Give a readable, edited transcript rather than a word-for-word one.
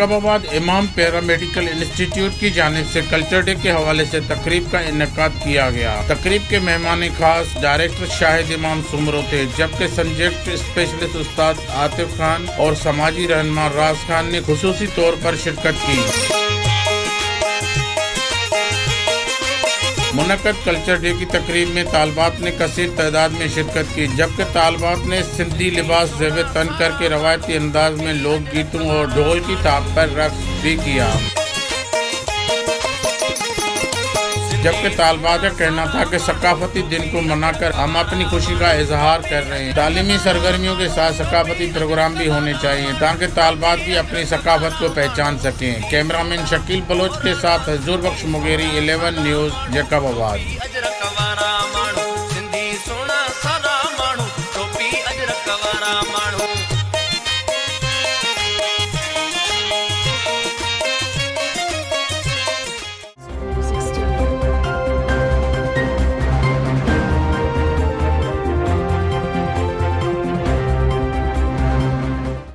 जैकबाबाद इमाम paramedical institute की जानिब से कल्चर डे के हवाले से तकरीब का इनेकाद किया गया। तकरीब के मेहमान खास डायरेक्टर शाहिद इमाम सुमरो थे, जबकि सब्जेक्ट स्पेशलिस्ट उस्ताद आतिफ खान और समाजी रहनुमा राज खान ने खुसूसी तौर पर शिरकत की। मुनक्कद कल्चर डे की तकरीब में तालबात ने कसीर तादाद में शिरकत की, जबकि तालबात ने सिंधी लिबास ज़ेब तन करके रवायती अंदाज में लोक गीतों और ढोल की ताप पर रक्स भी किया। जबकि तालबात का कहना था कि सकाफती दिन को मनाकर हम अपनी खुशी का इजहार कर रहे हैं। तालीमी सरगर्मियों के साथ सकाफती प्रोग्राम भी होने चाहिए ताकि तालबात भी अपनी सकाफत को पहचान सकें। कैमरामैन शकील बलोच के साथ हजूर बख्श मुगेरी, 11 न्यूज़, जैकबाबाद।